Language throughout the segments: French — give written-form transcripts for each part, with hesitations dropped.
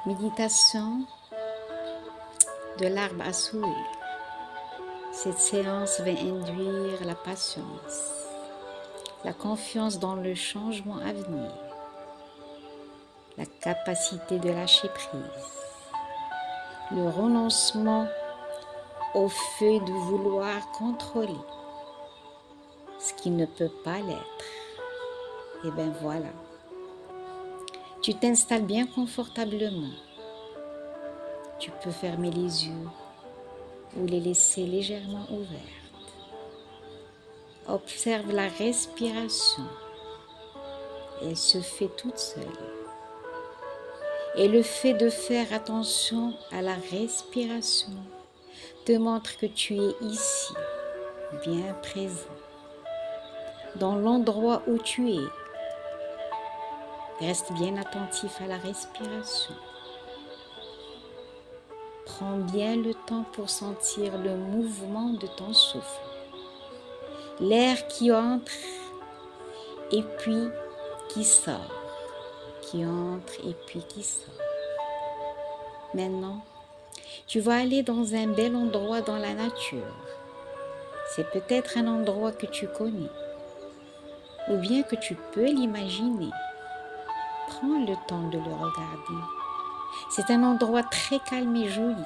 Méditation de l'arbre à souhait. Cette séance va induire la patience, la confiance dans le changement à venir, la capacité de lâcher prise, le renoncement au fait de vouloir contrôler ce qui ne peut pas l'être. Et bien voilà, tu t'installes bien confortablement. Tu peux fermer les yeux ou les laisser légèrement ouvertes. Observe la respiration. Elle se fait toute seule. Et le fait de faire attention à la respiration te montre que tu es ici, bien présent, dans l'endroit où tu es. Reste bien attentif à la respiration. Prends bien le temps pour sentir le mouvement de ton souffle. L'air qui entre et puis qui sort, qui entre et puis qui sort. Maintenant, tu vas aller dans un bel endroit dans la nature. C'est peut-être un endroit que tu connais ou bien que tu peux l'imaginer. Prends le temps de le regarder. C'est un endroit très calme et joli.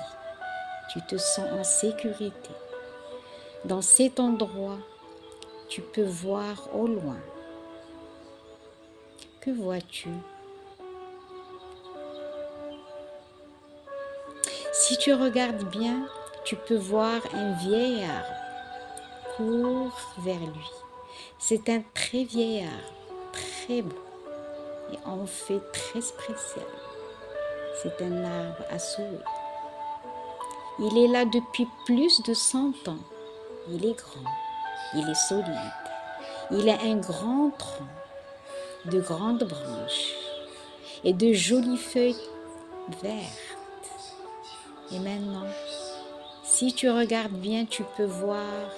Tu te sens en sécurité. Dans cet endroit, tu peux voir au loin. Que vois-tu? Si tu regardes bien, tu peux voir un vieil arbre court vers lui. C'est un très vieil arbre, très beau et en fait très spécial. C'est un arbre à souhait. Il est là depuis plus de 100 ans. Il est grand, il est solide. Il a un grand tronc, de grandes branches et de jolies feuilles vertes. Et maintenant, si tu regardes bien, tu peux voir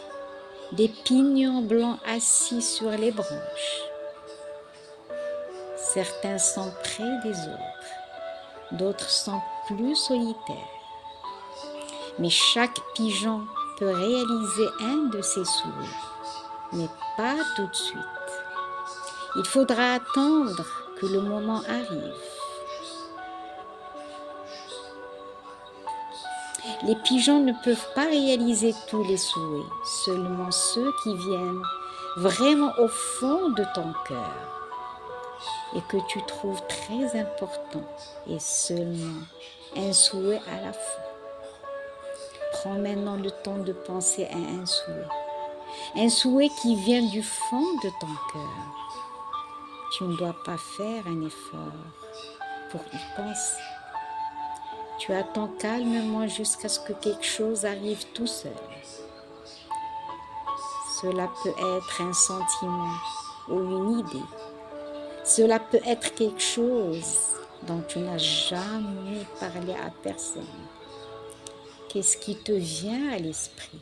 des pignons blancs assis sur les branches. Certains sont près des autres, d'autres sont plus solitaires. Mais chaque pigeon peut réaliser un de ses souhaits, mais pas tout de suite. Il faudra attendre que le moment arrive. Les pigeons ne peuvent pas réaliser tous les souhaits, seulement ceux qui viennent vraiment au fond de ton cœur et que tu trouves très important et seulement un souhait à la fois. Prends maintenant le temps de penser à un souhait qui vient du fond de ton cœur. Tu ne dois pas faire un effort pour y penser. Tu attends calmement jusqu'à ce que quelque chose arrive tout seul. Cela peut être un sentiment ou une idée. Cela peut être quelque chose dont tu n'as jamais parlé à personne. Qu'est-ce qui te vient à l'esprit?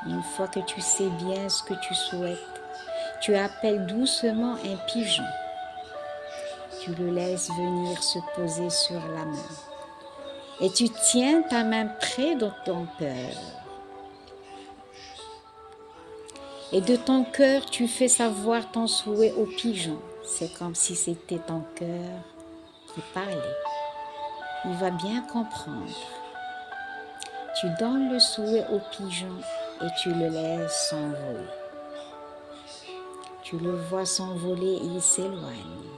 Une fois que tu sais bien ce que tu souhaites, tu appelles doucement un pigeon. Tu le laisses venir se poser sur la main. Et tu tiens ta main près de ton cœur. Et de ton cœur, tu fais savoir ton souhait au pigeon. C'est comme si c'était ton cœur qui parlait. Il va bien comprendre. Tu donnes le souhait au pigeon et tu le laisses s'envoler. Tu le vois s'envoler et il s'éloigne.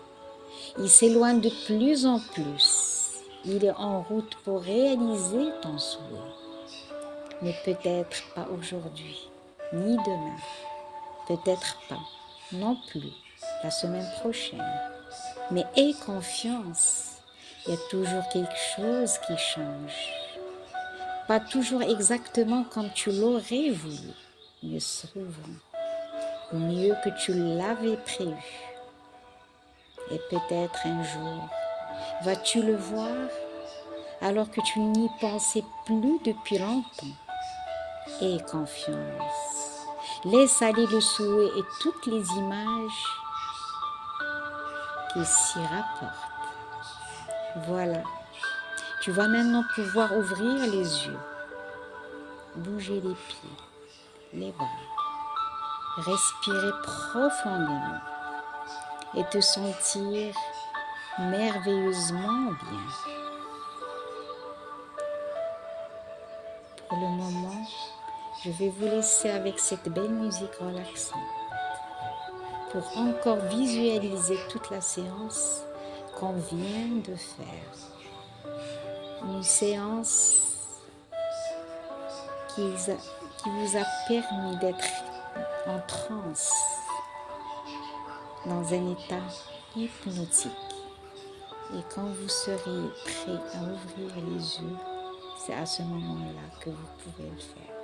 Il s'éloigne de plus en plus. Il est en route pour réaliser ton souhait. Mais peut-être pas aujourd'hui, ni demain. Peut-être pas, non plus, la semaine prochaine. Mais aie confiance, il y a toujours quelque chose qui change. Pas toujours exactement comme tu l'aurais voulu, mais souvent mieux que tu l'avais prévu. Et peut-être un jour, vas-tu le voir alors que tu n'y pensais plus depuis longtemps. Aie confiance. Laisse aller le souhait et toutes les images qui s'y rapportent. Voilà. Tu vas maintenant pouvoir ouvrir les yeux, bouger les pieds, les bras, respirer profondément et te sentir merveilleusement bien. Pour le moment, je vais vous laisser avec cette belle musique relaxante pour encore visualiser toute la séance qu'on vient de faire. Une séance qui vous a permis d'être en transe, dans un état hypnotique. Et quand vous serez prêt à ouvrir les yeux, c'est à ce moment-là que vous pouvez le faire.